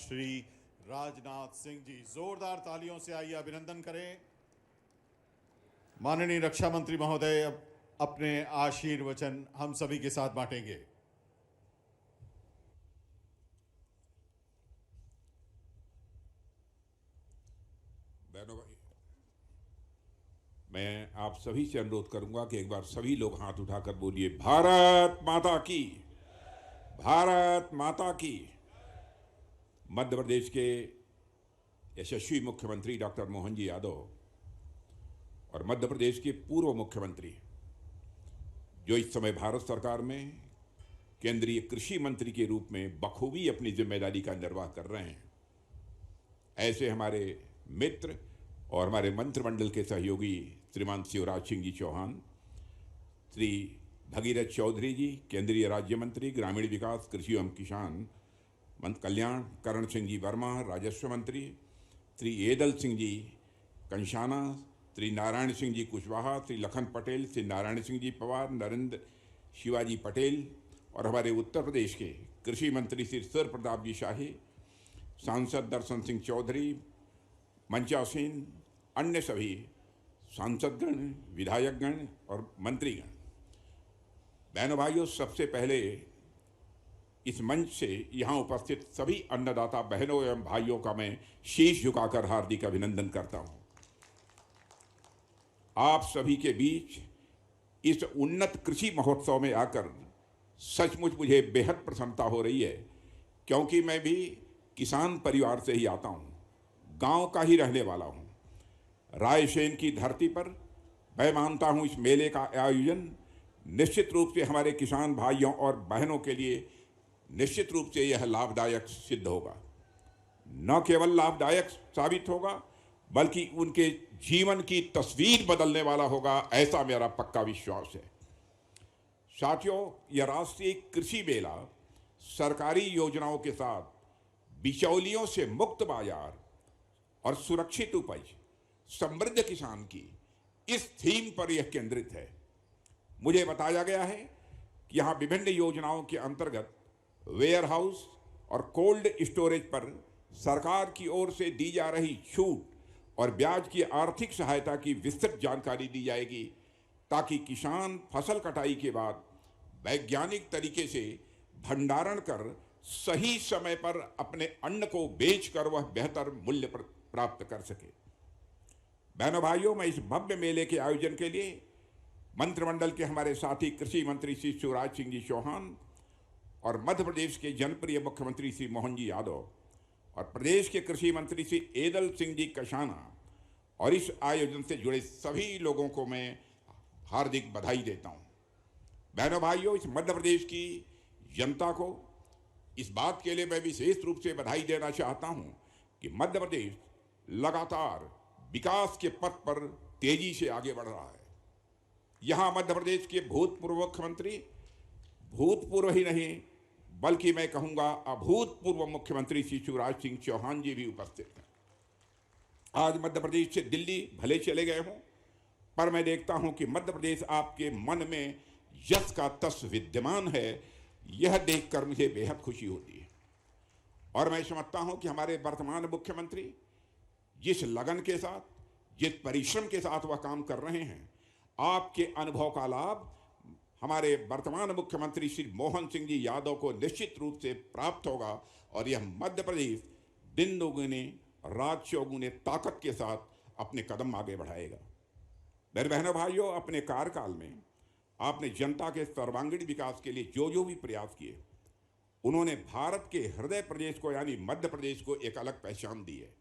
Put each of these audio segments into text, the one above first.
श्री राजनाथ सिंह जी। जोरदार तालियों से आइए अभिनंदन करें। माननीय रक्षा मंत्री महोदय अब अपने आशीर्वचन हम सभी के साथ बांटेंगे। बहनों भाई, मैं आप सभी से अनुरोध करूंगा कि एक बार सभी लोग हाथ उठाकर बोलिए, भारत माता की, भारत माता की। मध्य प्रदेश के यशस्वी मुख्यमंत्री डॉक्टर मोहन जी यादव और मध्य प्रदेश के पूर्व मुख्यमंत्री, जो इस समय भारत सरकार में केंद्रीय कृषि मंत्री के रूप में बखूबी अपनी जिम्मेदारी का निर्वाह कर रहे हैं, ऐसे हमारे मित्र और हमारे मंत्रिमंडल के सहयोगी श्रीमान शिवराज सिंह जी चौहान, श्री भगीरथ चौधरी जी, केंद्रीय राज्य मंत्री ग्रामीण विकास, कृषि एवं किसान कल्याण, करण सिंह जी वर्मा, राजस्व मंत्री, श्री एदल सिंह जी कंशाना, श्री नारायण सिंह जी कुशवाहा, श्री लखन पटेल, श्री नारायण सिंह जी पवार, नरेंद्र शिवाजी पटेल और हमारे उत्तर प्रदेश के कृषि मंत्री श्री सर प्रताप जी शाही, सांसद दर्शन सिंह चौधरी, मंचासीन, अन्य सभी सांसदगण, विधायकगण और मंत्रीगण। बहनों भाइयों, सबसे पहले इस मंच से यहाँ उपस्थित सभी अन्नदाता बहनों एवं भाइयों का मैं शीश झुकाकर हार्दिक अभिनंदन करता हूँ। आप सभी के बीच इस उन्नत कृषि महोत्सव में आकर सचमुच मुझे बेहद प्रसन्नता हो रही है, क्योंकि मैं भी किसान परिवार से ही आता हूँ, गांव का ही रहने वाला हूँ। रायसेन की धरती पर मैं मानता हूँ इस मेले का आयोजन निश्चित रूप से हमारे किसान भाइयों और बहनों के लिए निश्चित रूप से यह लाभदायक सिद्ध होगा। न केवल लाभदायक साबित होगा, बल्कि उनके जीवन की तस्वीर बदलने वाला होगा, ऐसा मेरा पक्का विश्वास है। साथियों, यह राष्ट्रीय कृषि मेला सरकारी योजनाओं के साथ बिचौलियों से मुक्त बाजार और सुरक्षित उपज, समृद्ध किसान की इस थीम पर यह केंद्रित है। मुझे बताया गया है कि यहाँ विभिन्न योजनाओं के अंतर्गत वेयर हाउस और कोल्ड स्टोरेज पर सरकार की ओर से दी जा रही छूट और ब्याज की आर्थिक सहायता की विस्तृत जानकारी दी जाएगी, ताकि किसान फसल कटाई के बाद वैज्ञानिक तरीके से भंडारण कर सही समय पर अपने अन्न को बेचकर वह बेहतर मूल्य प्राप्त कर सके। बहनों भाइयों, मैं इस भव्य मेले के आयोजन के लिए मंत्रिमंडल के हमारे साथी कृषि मंत्री श्री शिवराज सिंह जी चौहान और मध्य प्रदेश के जनप्रिय मुख्यमंत्री श्री मोहन जी यादव और प्रदेश के कृषि मंत्री श्री एदल सिंह जी कंशाना और इस आयोजन से जुड़े सभी लोगों को मैं हार्दिक बधाई देता हूं। बहनों भाइयों, इस मध्य प्रदेश की जनता को इस बात के लिए मैं विशेष रूप से बधाई देना चाहता हूं कि मध्य प्रदेश लगातार विकास के पथ पर तेजी से आगे बढ़ रहा है। यहां मध्य प्रदेश के भूतपूर्व मुख्यमंत्री, भूतपूर्व ही नहीं बल्कि मैं कहूंगा अभूतपूर्व मुख्यमंत्री श्री शिवराज सिंह चौहान जी भी उपस्थित हैं। आज मध्य प्रदेश से दिल्ली भले चले गए हों, पर मैं देखता हूं कि मध्य प्रदेश आपके मन में यश का तस विद्यमान है। यह देखकर मुझे बेहद खुशी होती है और मैं समझता हूं कि हमारे वर्तमान मुख्यमंत्री जिस लगन के साथ, जिस परिश्रम के साथ वह काम कर रहे हैं, आपके अनुभव का लाभ हमारे वर्तमान मुख्यमंत्री श्री मोहन सिंह जी यादव को निश्चित रूप से प्राप्त होगा और यह मध्य प्रदेश दिन दोगुने रात चौगुने ताकत के साथ अपने कदम आगे बढ़ाएगा। मेरे बहनों भाइयों, अपने कार्यकाल में आपने जनता के सर्वांगीण विकास के लिए जो भी प्रयास किए, उन्होंने भारत के हृदय प्रदेश को यानी मध्य प्रदेश को एक अलग पहचान दी है।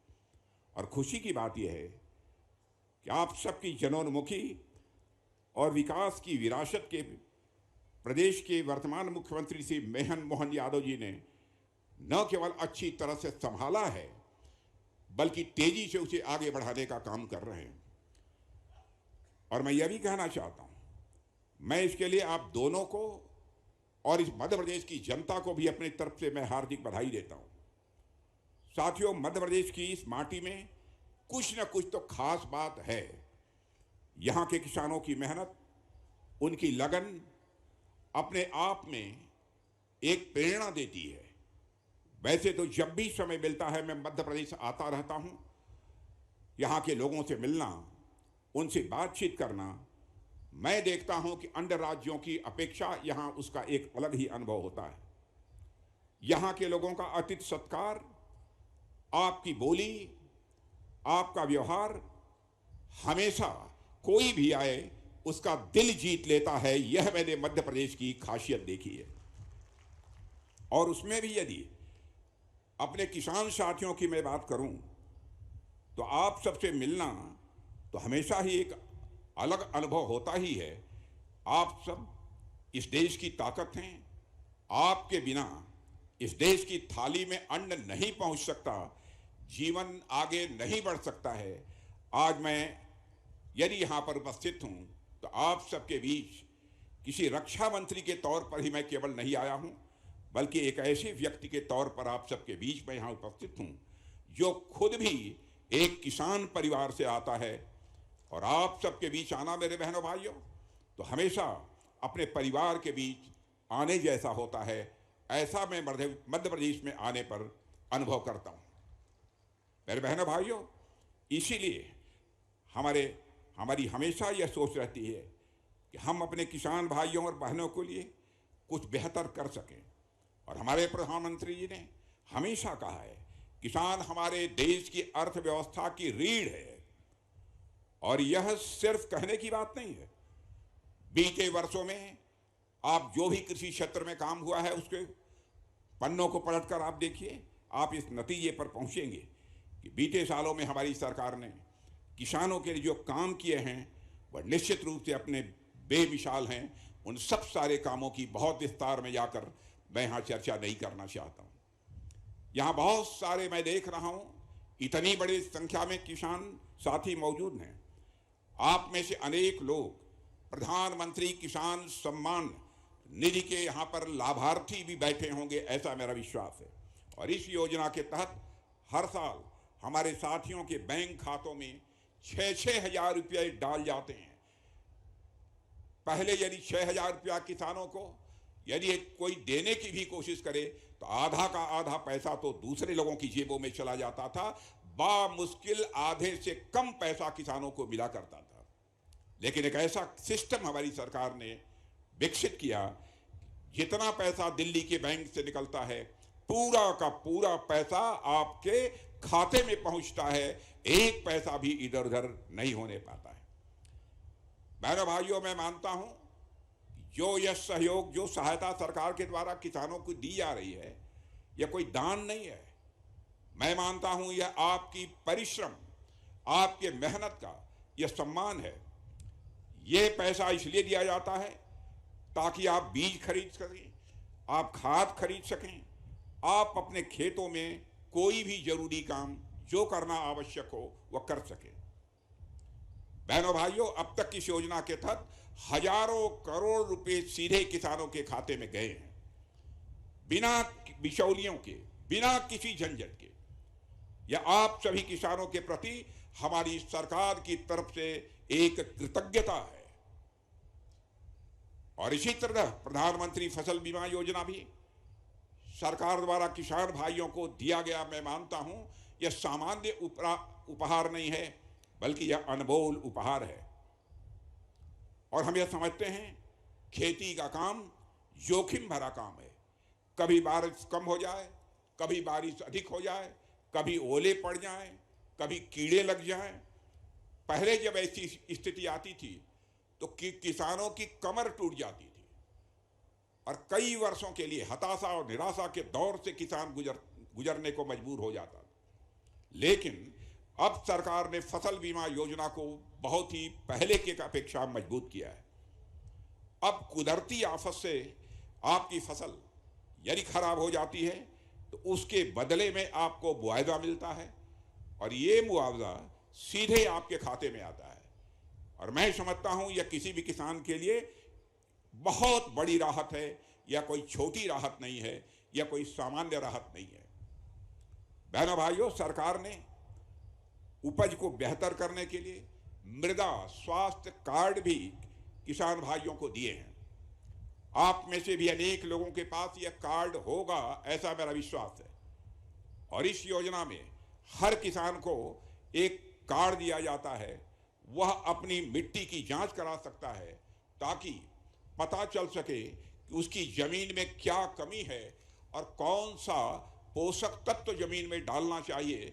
और खुशी की बात यह है कि आप सबकी जनोन्मुखी और विकास की विरासत के प्रदेश के वर्तमान मुख्यमंत्री श्री मोहन यादव जी ने न केवल अच्छी तरह से संभाला है, बल्कि तेजी से उसे आगे बढ़ाने का काम कर रहे हैं। और मैं यह भी कहना चाहता हूं, मैं इसके लिए आप दोनों को और इस मध्य प्रदेश की जनता को भी अपनी तरफ से मैं हार्दिक बधाई देता हूं। साथियों, मध्य प्रदेश की इस माटी में कुछ न कुछ तो खास बात है। यहाँ के किसानों की मेहनत, उनकी लगन अपने आप में एक प्रेरणा देती है। वैसे तो जब भी समय मिलता है मैं मध्य प्रदेश आता रहता हूं। यहाँ के लोगों से मिलना, उनसे बातचीत करना, मैं देखता हूं कि अन्य राज्यों की अपेक्षा यहाँ उसका एक अलग ही अनुभव होता है। यहाँ के लोगों का अतिथि सत्कार, आपकी बोली, आपका व्यवहार हमेशा कोई भी आए उसका दिल जीत लेता है। यह मैंने मध्य प्रदेश की खासियत देखी है। और उसमें भी यदि अपने किसान साथियों की मैं बात करूं तो आप सबसे मिलना तो हमेशा ही एक अलग अनुभव होता ही है। आप सब इस देश की ताकत हैं। आपके बिना इस देश की थाली में अन्न नहीं पहुंच सकता, जीवन आगे नहीं बढ़ सकता है। आज मैं यदि यहां पर उपस्थित हूं तो आप सबके बीच किसी रक्षा मंत्री के तौर पर ही मैं केवल नहीं आया हूं, बल्कि एक ऐसे व्यक्ति के तौर पर आप सबके बीच में यहां उपस्थित हूं जो खुद भी एक किसान परिवार से आता है। और आप सबके बीच आना मेरे बहनों भाइयों तो हमेशा अपने परिवार के बीच आने जैसा होता है। ऐसा मैं मध्य प्रदेश में आने पर अनुभव करता हूं मेरे बहनों भाइयों। इसीलिए हमारी हमेशा यह सोच रहती है कि हम अपने किसान भाइयों और बहनों के लिए कुछ बेहतर कर सकें। और हमारे प्रधानमंत्री जी ने हमेशा कहा है, किसान हमारे देश की अर्थव्यवस्था की रीढ़ है। और यह सिर्फ कहने की बात नहीं है। बीते वर्षों में आप जो भी कृषि क्षेत्र में काम हुआ है उसके पन्नों को पलटकर आप देखिए, आप इस नतीजे पर पहुंचेंगे कि बीते सालों में हमारी सरकार ने किसानों के लिए जो काम किए हैं वह निश्चित रूप से अपने बेमिसाल हैं। उन सब सारे कामों की बहुत विस्तार में जाकर मैं यहाँ चर्चा नहीं करना चाहता हूँ। यहाँ बहुत सारे मैं देख रहा हूँ, इतनी बड़ी संख्या में किसान साथी मौजूद हैं। आप में से अनेक लोग प्रधानमंत्री किसान सम्मान निधि के यहाँ पर लाभार्थी भी बैठे होंगे, ऐसा मेरा विश्वास है। और इस योजना के तहत हर साल हमारे साथियों के बैंक खातों में 6-6 हजार रुपये डाल जाते हैं। पहले यदि 6,000 रुपया किसानों को यदि कोई देने की भी कोशिश करे तो आधा का आधा पैसा तो दूसरे लोगों की जेबों में चला जाता था। बामुश्किल आधे से कम पैसा किसानों को मिला करता था। लेकिन एक ऐसा सिस्टम हमारी सरकार ने विकसित किया, जितना पैसा दिल्ली के बैंक से निकलता है पूरा का पूरा पैसा आपके खाते में पहुंचता है। एक पैसा भी इधर उधर नहीं होने पाता है। मेरे भाइयों, मैं मानता हूं जो यह सहयोग, जो सहायता सरकार के द्वारा किसानों को दी जा रही है, यह कोई दान नहीं है। मैं मानता हूं यह आपकी परिश्रम, आपके मेहनत का यह सम्मान है। यह पैसा इसलिए दिया जाता है ताकि आप बीज खरीद सकें, आप खाद खरीद सकें, आप अपने खेतों में कोई भी जरूरी काम जो करना आवश्यक हो वह कर सकें। बहनों भाइयों, अब तक इस योजना के तहत हजारों करोड़ रुपए सीधे किसानों के खाते में गए हैं, बिना बिचौलियों के, बिना किसी झंझट के। यह आप सभी किसानों के प्रति हमारी सरकार की तरफ से एक कृतज्ञता है। और इसी तरह प्रधानमंत्री फसल बीमा योजना भी सरकार द्वारा किसान भाइयों को दिया गया। मैं मानता हूं यह सामान्य उपहार नहीं है, बल्कि यह अनमोल उपहार है। और हम यह समझते हैं खेती का काम जोखिम भरा काम है। कभी बारिश कम हो जाए, कभी बारिश अधिक हो जाए, कभी ओले पड़ जाएं, कभी कीड़े लग जाएं। पहले जब ऐसी स्थिति आती थी तो किसानों की कमर टूट जाती थी और कई वर्षों के लिए हताशा और निराशा के दौर से किसान गुजरने को मजबूर हो जाता। लेकिन अब सरकार ने फसल बीमा योजना को बहुत ही पहले के अपेक्षा मजबूत किया है। अब कुदरती आफत से आपकी फसल यदि खराब हो जाती है तो उसके बदले में आपको मुआवजा मिलता है और ये मुआवजा सीधे आपके खाते में आता है। और मैं समझता हूं यह किसी भी किसान के लिए बहुत बड़ी राहत है। यह कोई छोटी राहत नहीं है, यह कोई सामान्य राहत नहीं है। बहनों भाइयों, सरकार ने उपज को बेहतर करने के लिए मृदा स्वास्थ्य कार्ड भी किसान भाइयों को दिए हैं। आप में से भी अनेक लोगों के पास यह कार्ड होगा, ऐसा मेरा विश्वास है। और इस योजना में हर किसान को एक कार्ड दिया जाता है, वह अपनी मिट्टी की जांच करा सकता है ताकि पता चल सके कि उसकी जमीन में क्या कमी है और कौन सा पोषक तत्व जमीन में डालना चाहिए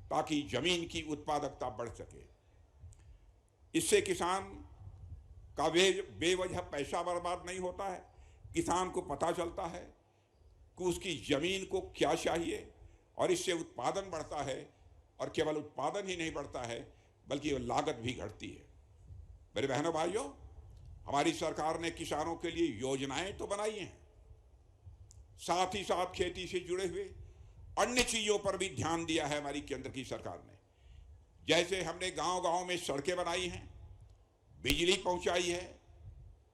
ताकि जमीन की उत्पादकता बढ़ सके। इससे किसान का बेवजह पैसा बर्बाद नहीं होता है। किसान को पता चलता है कि उसकी जमीन को क्या चाहिए और इससे उत्पादन बढ़ता है, और केवल उत्पादन ही नहीं बढ़ता है बल्कि लागत भी घटती है। मेरे बहनों भाइयों, हमारी सरकार ने किसानों के लिए योजनाएं तो बनाई हैं, साथ ही साथ खेती से जुड़े हुए अन्य चीजों पर भी ध्यान दिया है हमारी केंद्र की सरकार ने। जैसे हमने गांव-गांव में सड़कें बनाई हैं, बिजली पहुंचाई है,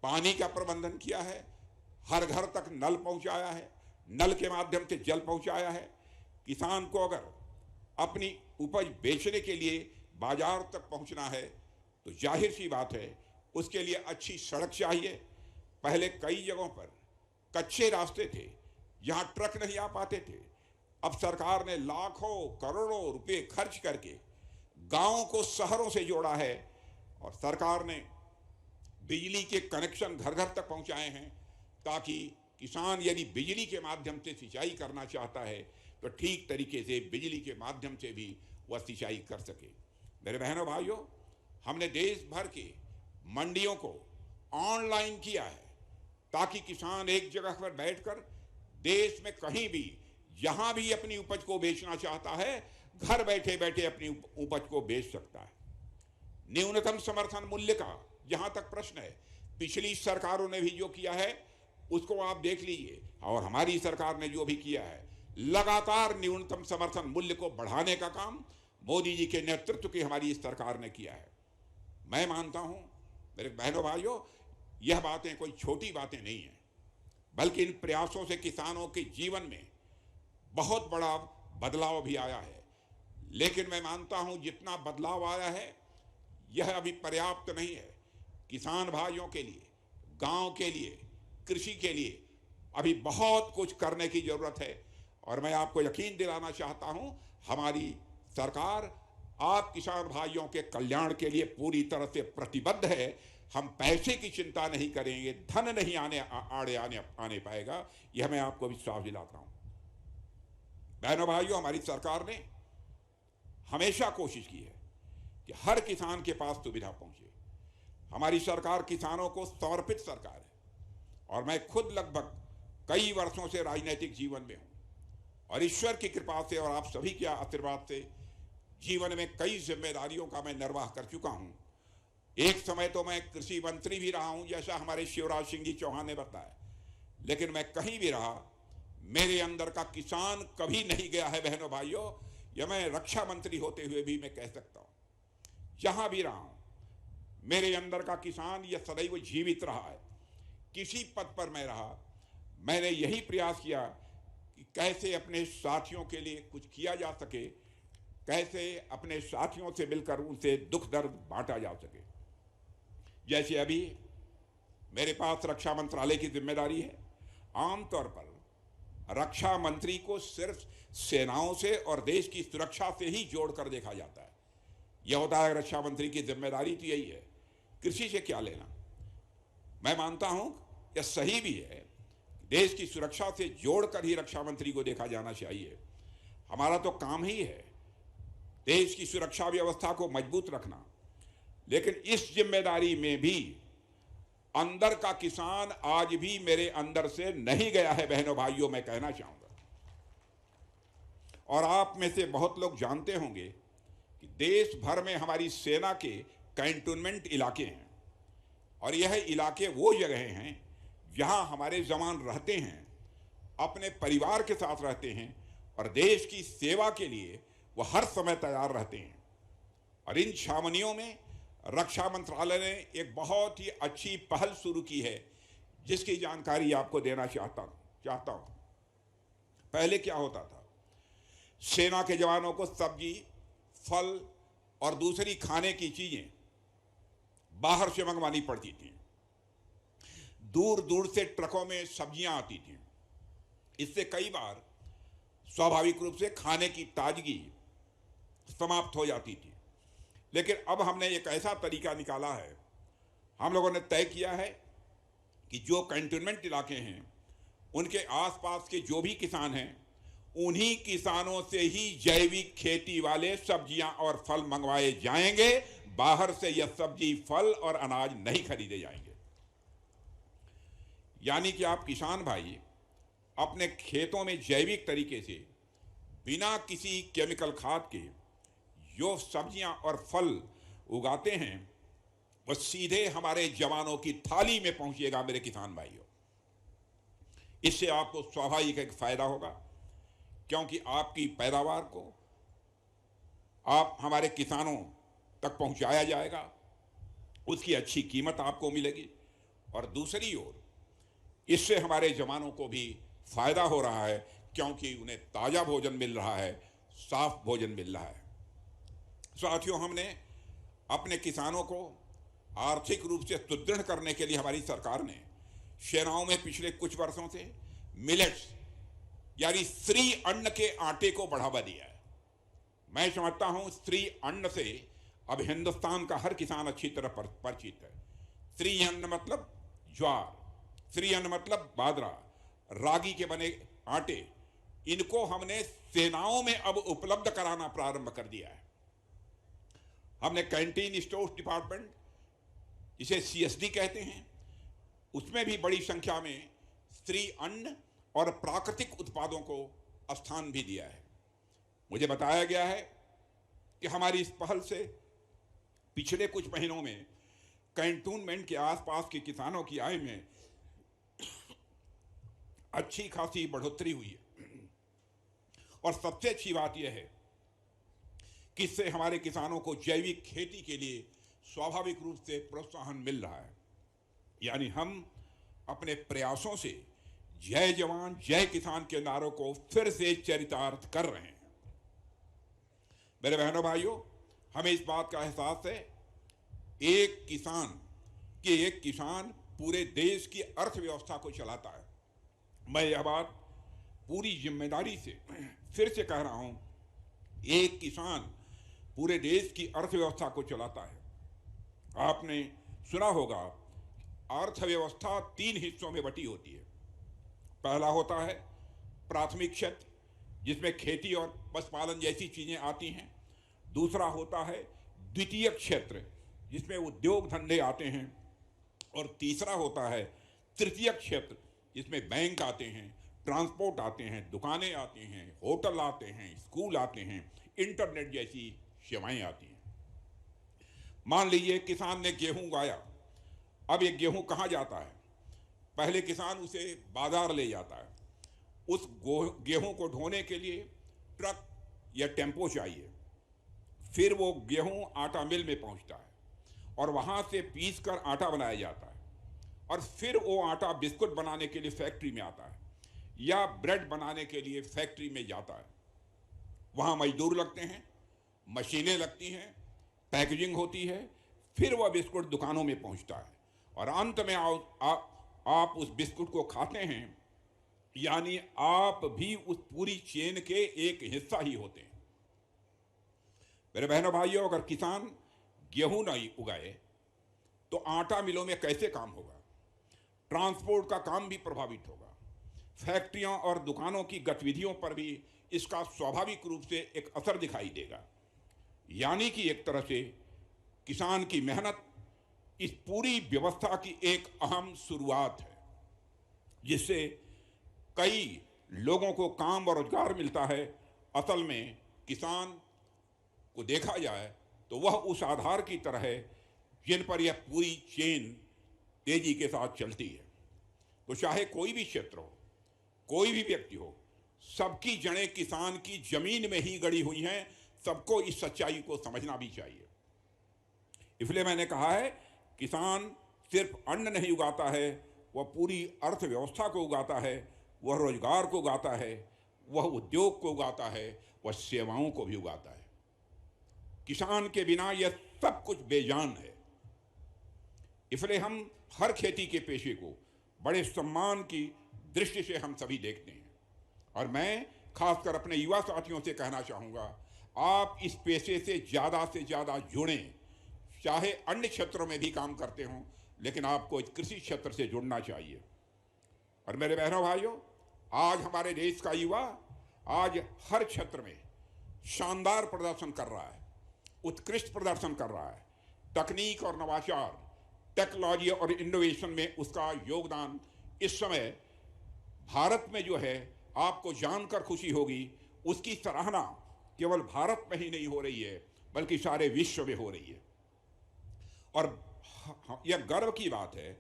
पानी का प्रबंधन किया है, हर घर तक नल पहुंचाया है, नल के माध्यम से जल पहुंचाया है। किसान को अगर अपनी उपज बेचने के लिए बाजार तक पहुंचना है तो जाहिर सी बात है उसके लिए अच्छी सड़क चाहिए। पहले कई जगहों पर कच्चे रास्ते थे, जहां ट्रक नहीं आ पाते थे। अब सरकार ने लाखों करोड़ों रुपए खर्च करके गांवों को शहरों से जोड़ा है और सरकार ने बिजली के कनेक्शन घर घर तक पहुंचाए हैं ताकि किसान यदि बिजली के माध्यम से सिंचाई करना चाहता है तो ठीक तरीके से बिजली के माध्यम से भी वह सिंचाई कर सके। मेरे बहनों भाइयों, हमने देश भर के मंडियों को ऑनलाइन किया है ताकि किसान एक जगह पर बैठकर देश में कहीं भी जहां भी अपनी उपज को बेचना चाहता है, घर बैठे बैठे अपनी उपज को बेच सकता है। न्यूनतम समर्थन मूल्य का जहां तक प्रश्न है, पिछली सरकारों ने भी जो किया है उसको आप देख लीजिए, और हमारी सरकार ने जो भी किया है, लगातार न्यूनतम समर्थन मूल्य को बढ़ाने का काम मोदी जी के नेतृत्व की हमारी इस सरकार ने किया है। मैं मानता हूं मेरे बहनों भाइयों, यह बातें कोई छोटी बातें नहीं हैं, बल्कि इन प्रयासों से किसानों के जीवन में बहुत बड़ा बदलाव भी आया है। लेकिन मैं मानता हूं जितना बदलाव आया है यह अभी पर्याप्त नहीं है। किसान भाइयों के लिए, गांव के लिए, कृषि के लिए अभी बहुत कुछ करने की जरूरत है। और मैं आपको यकीन दिलाना चाहता हूं, हमारी सरकार आप किसान भाइयों के कल्याण के लिए पूरी तरह से प्रतिबद्ध है। हम पैसे की चिंता नहीं करेंगे, धन नहीं आने पाएगा, यह मैं आपको विश्वास दिलाता हूं। बहनों भाइयों, हमारी सरकार ने हमेशा कोशिश की है कि हर किसान के पास सुविधा पहुंचे। हमारी सरकार किसानों को समर्पित सरकार है और मैं खुद लगभग कई वर्षों से राजनीतिक जीवन में हूं और ईश्वर की कृपा से और आप सभी के आशीर्वाद से जीवन में कई जिम्मेदारियों का मैं निर्वाह कर चुका हूं। एक समय तो मैं कृषि मंत्री भी रहा हूं, जैसा हमारे शिवराज सिंह जी चौहान ने बताया, लेकिन मैं कहीं भी रहा, मेरे अंदर का किसान कभी नहीं गया है। बहनों भाइयों, यह मैं रक्षा मंत्री होते हुए भी मैं कह सकता हूं। जहां भी रहा हूं, मेरे अंदर का किसान यह सदैव जीवित रहा है। किसी पद पर मैं रहा, मैंने यही प्रयास किया कि कैसे अपने साथियों के लिए कुछ किया जा सके, कैसे अपने साथियों से मिलकर उनसे दुख दर्द बांटा जा सके। जैसे अभी मेरे पास रक्षा मंत्रालय की जिम्मेदारी है। आमतौर पर रक्षा मंत्री को सिर्फ सेनाओं से और देश की सुरक्षा से ही जोड़कर देखा जाता है। यह होता है रक्षा मंत्री की जिम्मेदारी तो यही है, कृषि से क्या लेना। मैं मानता हूं यह सही भी है, देश की सुरक्षा से जोड़कर ही रक्षा मंत्री को देखा जाना चाहिए। हमारा तो काम ही है देश की सुरक्षा व्यवस्था को मजबूत रखना, लेकिन इस जिम्मेदारी में भी अंदर का किसान आज भी मेरे अंदर से नहीं गया है। बहनों भाइयों, मैं कहना चाहूंगा, और आप में से बहुत लोग जानते होंगे कि देश भर में हमारी सेना के कैंटोनमेंट इलाके हैं और यह इलाके वो जगह हैं जहां हमारे जवान रहते हैं, अपने परिवार के साथ रहते हैं और देश की सेवा के लिए वो हर समय तैयार रहते हैं। और इन छावनियों में रक्षा मंत्रालय ने एक बहुत ही अच्छी पहल शुरू की है, जिसकी जानकारी आपको देना चाहता हूं। पहले क्या होता था, सेना के जवानों को सब्जी, फल और दूसरी खाने की चीजें बाहर से मंगवानी पड़ती थी। दूर दूर से ट्रकों में सब्जियां आती थी। इससे कई बार स्वाभाविक रूप से खाने की ताजगी समाप्त हो जाती थी। लेकिन अब हमने एक ऐसा तरीका निकाला है, हम लोगों ने तय किया है कि जो कैंटोनमेंट इलाके हैं उनके आसपास के जो भी किसान हैं, उन्हीं किसानों से ही जैविक खेती वाले सब्जियां और फल मंगवाए जाएंगे। बाहर से यह सब्जी, फल और अनाज नहीं खरीदे जाएंगे। यानी कि आप किसान भाई अपने खेतों में जैविक तरीके से बिना किसी केमिकल खाद के जो सब्जियां और फल उगाते हैं वह सीधे हमारे जवानों की थाली में पहुंचेगा। मेरे किसान भाइयों, इससे आपको स्वाभाविक एक फायदा होगा, क्योंकि आपकी पैदावार को आप हमारे किसानों तक पहुंचाया जाएगा, उसकी अच्छी कीमत आपको मिलेगी। और दूसरी ओर इससे हमारे जवानों को भी फायदा हो रहा है, क्योंकि उन्हें ताज़ा भोजन मिल रहा है, साफ भोजन मिल रहा है। साथियों, हमने अपने किसानों को आर्थिक रूप से सुदृढ़ करने के लिए हमारी सरकार ने सेनाओं में पिछले कुछ वर्षों से मिलेट्स यानी श्री अन्न के आटे को बढ़ावा दिया है। मैं समझता हूं श्री अन्न से अब हिंदुस्तान का हर किसान अच्छी तरह परिचित है। श्री अन्न मतलब ज्वार, श्री अन्न मतलब बाजरा, रागी के बने आटे, इनको हमने सेनाओं में अब उपलब्ध कराना प्रारंभ कर दिया है। हमने कैंटीन स्टोर्स डिपार्टमेंट, इसे CSD कहते हैं, उसमें भी बड़ी संख्या में श्री अन्न और प्राकृतिक उत्पादों को स्थान भी दिया है। मुझे बताया गया है कि हमारी इस पहल से पिछले कुछ महीनों में कैंटोनमेंट के आसपास के किसानों की आय में अच्छी खासी बढ़ोतरी हुई है। और सबसे अच्छी बात यह है कि इससे हमारे किसानों को जैविक खेती के लिए स्वाभाविक रूप से प्रोत्साहन मिल रहा है। यानी हम अपने प्रयासों से जय जवान जय किसान के नारों को फिर से चरितार्थ कर रहे हैं। मेरे बहनों भाइयों, हमें इस बात का एहसास है एक किसान पूरे देश की अर्थव्यवस्था को चलाता है। मैं यह बात पूरी जिम्मेदारी से फिर से कह रहा हूं, एक किसान पूरे देश की अर्थव्यवस्था को चलाता है। आपने सुना होगा अर्थव्यवस्था 3 हिस्सों में बटी होती है। पहला होता है प्राथमिक क्षेत्र, जिसमें खेती और पशुपालन जैसी चीजें आती हैं। दूसरा होता है द्वितीय क्षेत्र, जिसमें उद्योग धंधे आते हैं। और तीसरा होता है तृतीय क्षेत्र, जिसमें बैंक आते हैं, ट्रांसपोर्ट आते हैं, दुकानें आती हैं, होटल आते हैं, स्कूल आते हैं, इंटरनेट जैसी सेवाएं आती हैं। मान लीजिए किसान ने गेहूं उगाया। अब ये गेहूं कहाँ जाता है? पहले किसान उसे बाजार ले जाता है। उस गेहूं को ढोने के लिए ट्रक या टेम्पो चाहिए। फिर वो गेहूं आटा मिल में पहुंचता है और वहां से पीस कर आटा बनाया जाता है। और फिर वो आटा बिस्कुट बनाने के लिए फैक्ट्री में आता है या ब्रेड बनाने के लिए फैक्ट्री में जाता है। वहाँ मजदूर लगते हैं, मशीनें लगती हैं, पैकेजिंग होती है, फिर वह बिस्कुट दुकानों में पहुँचता है और अंत में आप उस बिस्कुट को खाते हैं। यानी आप भी उस पूरी चेन के एक हिस्सा ही होते हैं। मेरे बहनों भाइयों, अगर किसान गेहूं नहीं उगाए तो आटा मिलों में कैसे काम होगा? ट्रांसपोर्ट का काम भी प्रभावित होगा। फैक्ट्रियों और दुकानों की गतिविधियों पर भी इसका स्वाभाविक रूप से एक असर दिखाई देगा। यानी कि एक तरह से किसान की मेहनत इस पूरी व्यवस्था की एक अहम शुरुआत है, जिससे कई लोगों को काम और रोजगार मिलता है। असल में किसान को देखा जाए तो वह उस आधार की तरह है जिन पर यह पूरी चेन तेजी के साथ चलती है। तो चाहे कोई भी क्षेत्र हो, कोई भी व्यक्ति हो, सबकी जड़ें किसान की जमीन में ही गड़ी हुई हैं। सबको इस सच्चाई को समझना भी चाहिए। इसलिए मैंने कहा है, किसान सिर्फ अन्न नहीं उगाता है, वह पूरी अर्थव्यवस्था को उगाता है, वह रोजगार को उगाता है, वह उद्योग को उगाता है, वह सेवाओं को भी उगाता है। किसान के बिना यह सब कुछ बेजान है। इसलिए हम हर खेती के पेशे को बड़े सम्मान की दृष्टि से हम सभी देखते हैं। और मैं खासकर अपने युवा साथियों से कहना चाहूँगा, आप इस पेशे से ज़्यादा जुड़ें। चाहे अन्य क्षेत्रों में भी काम करते हों, लेकिन आपको इस कृषि क्षेत्र से जुड़ना चाहिए। और मेरे बहनों भाइयों, आज हमारे देश का युवा आज हर क्षेत्र में शानदार प्रदर्शन कर रहा है, उत्कृष्ट प्रदर्शन कर रहा है। तकनीक और नवाचार, टेक्नोलॉजी और इनोवेशन में उसका योगदान इस समय भारत में जो है, आपको जानकर खुशी होगी, उसकी सराहना केवल भारत में ही नहीं हो रही है, बल्कि सारे विश्व में हो रही है। और यह गर्व की बात है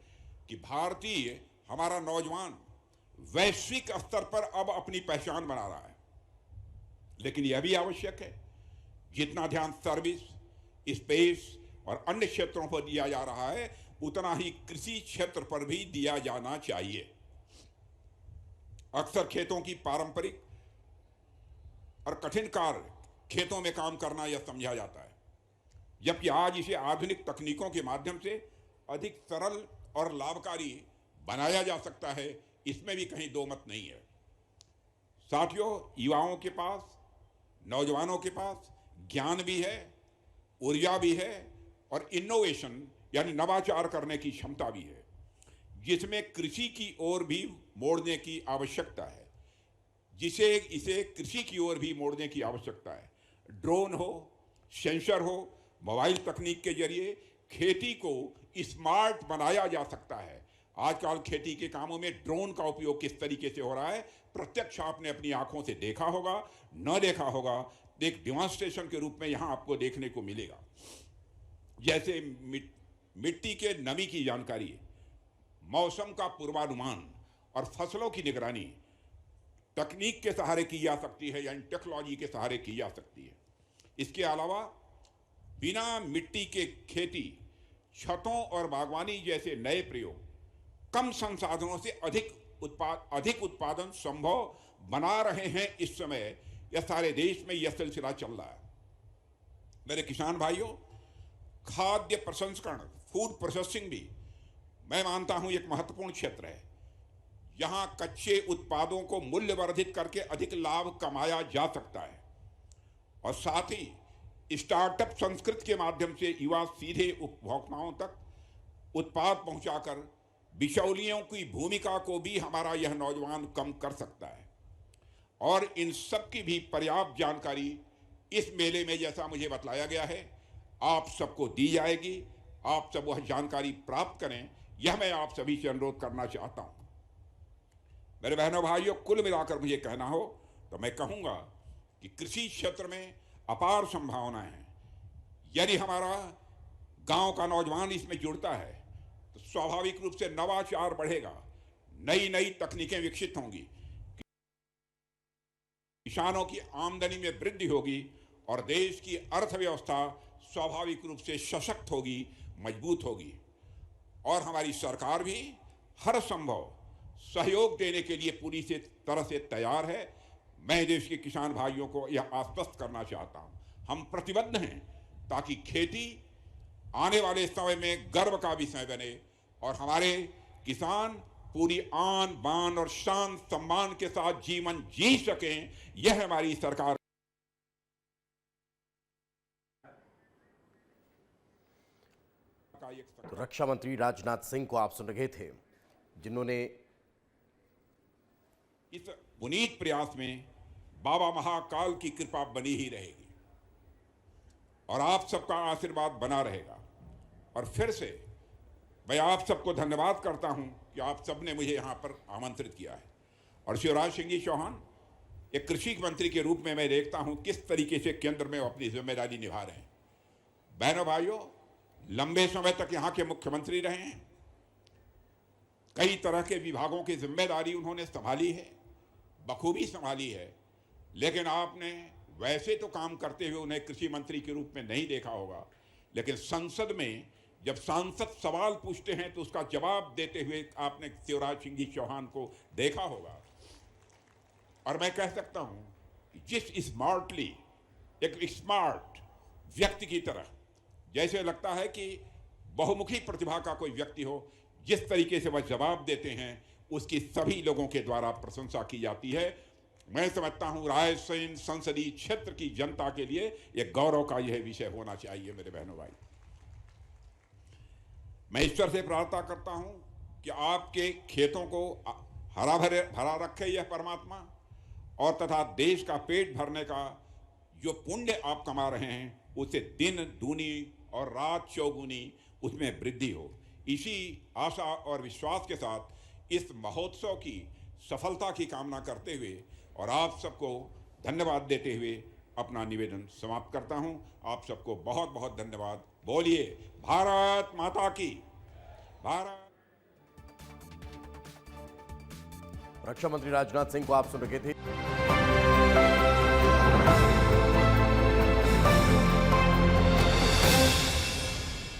कि भारतीय हमारा नौजवान वैश्विक स्तर पर अब अपनी पहचान बना रहा है। लेकिन यह भी आवश्यक है, जितना ध्यान सर्विस, स्पेस और अन्य क्षेत्रों पर दिया जा रहा है, उतना ही कृषि क्षेत्र पर भी दिया जाना चाहिए। अक्सर खेतों की पारंपरिक और कठिन कार्य खेतों में काम करना यह समझा जाता है, जबकि आज इसे आधुनिक तकनीकों के माध्यम से अधिक सरल और लाभकारी बनाया जा सकता है। इसमें भी कहीं दो मत नहीं है। साथियों, युवाओं के पास, नौजवानों के पास ज्ञान भी है, ऊर्जा भी है और इनोवेशन यानी नवाचार करने की क्षमता भी है, जिसमें कृषि की ओर भी मोड़ने की आवश्यकता है, इसे कृषि की ओर भी मोड़ने की आवश्यकता है। ड्रोन हो, सेंसर हो, मोबाइल तकनीक के जरिए खेती को स्मार्ट बनाया जा सकता है। आजकल खेती के कामों में ड्रोन का उपयोग किस तरीके से हो रहा है, प्रत्यक्ष आपने अपनी आंखों से देखा होगा, न देखा होगा, एक डेमोन्स्ट्रेशन के रूप में यहां आपको देखने को मिलेगा। जैसे मिट्टी के नमी की जानकारी, मौसम का पूर्वानुमान और फसलों की निगरानी तकनीक के सहारे की जा सकती है, यानी टेक्नोलॉजी के सहारे की जा सकती है। इसके अलावा बिना मिट्टी के खेती, छतों और बागवानी जैसे नए प्रयोग कम संसाधनों से अधिक उत्पादन संभव बना रहे हैं। इस समय यह सारे देश में यह सिलसिला चल रहा है। मेरे किसान भाइयों, खाद्य प्रसंस्करण, फूड प्रोसेसिंग भी मैं मानता हूं एक महत्वपूर्ण क्षेत्र है। यहां कच्चे उत्पादों को मूल्यवर्धित करके अधिक लाभ कमाया जा सकता है और साथ ही स्टार्टअप संस्कृति के माध्यम से युवा सीधे उपभोक्ताओं तक उत्पाद पहुंचाकर बिचौलियों की भूमिका को भी हमारा यह नौजवान कम कर सकता है। और इन सब की भी पर्याप्त जानकारी इस मेले में, जैसा मुझे बतलाया गया है, आप सबको दी जाएगी। आप सब वह जानकारी प्राप्त करें, यह मैं आप सभी से अनुरोध करना चाहता हूं। मेरे बहनों भाइयों, कुल मिलाकर मुझे कहना हो तो मैं कहूंगा कि कृषि क्षेत्र में अपार संभावनाएं हैं। यदि हमारा गांव का नौजवान इसमें जुड़ता है तो स्वाभाविक रूप से नवाचार बढ़ेगा, नई तकनीकें विकसित होंगी, किसानों की आमदनी में वृद्धि होगी और देश की अर्थव्यवस्था स्वाभाविक रूप से सशक्त होगी, मजबूत होगी। और हमारी सरकार भी हर संभव सहयोग देने के लिए पूरी तरह से तैयार है। मैं देश के किसान भाइयों को यह आश्वस्त करना चाहता हूं, हम प्रतिबद्ध हैं ताकि खेती आने वाले समय में गर्व का विषय बने और हमारे किसान पूरी आन बान और शान सम्मान के साथ जीवन जी सकें। यह हमारी सरकार। तो रक्षा मंत्री राजनाथ सिंह को आप सुन रहे थे, जिन्होंने इस पुनीत प्रयास में बाबा महाकाल की कृपा बनी ही रहेगी और आप सबका आशीर्वाद बना रहेगा। और फिर से मैं आप सबको धन्यवाद करता हूं कि आप सबने मुझे यहां पर आमंत्रित किया है। और शिवराज सिंह जी चौहान एक कृषि मंत्री के रूप में मैं देखता हूं किस तरीके से केंद्र में अपनी जिम्मेदारी निभा रहे हैं। बहनों भाइयों, लंबे समय तक यहां के मुख्यमंत्री रहे हैं, कई तरह के विभागों की जिम्मेदारी उन्होंने संभाली है, बखूबी संभाली है। लेकिन आपने वैसे तो काम करते हुए उन्हें कृषि मंत्री के रूप में नहीं देखा होगा, लेकिन संसद में जब सांसद सवाल पूछते हैं तो उसका जवाब देते हुए आपने शिवराज सिंह जी चौहान को देखा होगा। और मैं कह सकता हूं कि जिस स्मार्टली, एक स्मार्ट व्यक्ति की तरह, जैसे लगता है कि बहुमुखी प्रतिभा का कोई व्यक्ति हो, जिस तरीके से वह जवाब देते हैं उसकी सभी लोगों के द्वारा प्रशंसा की जाती है। मैं समझता हूं रायसेन संसदीय क्षेत्र की जनता के लिए यह गौरव का यह विषय होना चाहिए। मेरे बहनों भाई, मैं ईश्वर से प्रार्थना करता हूं कि आपके खेतों को भरा रखे यह परमात्मा, और तथा देश का पेट भरने का जो पुण्य आप कमा रहे हैं उसे दिन दूनी और रात चौगुनी उसमें वृद्धि हो। इसी आशा और विश्वास के साथ इस महोत्सव की सफलता की कामना करते हुए और आप सबको धन्यवाद देते हुए अपना निवेदन समाप्त करता हूं। आप सबको बहुत बहुत धन्यवाद। बोलिए भारत माता की। भारत। रक्षा मंत्री राजनाथ सिंह को आप सुन रहे थे।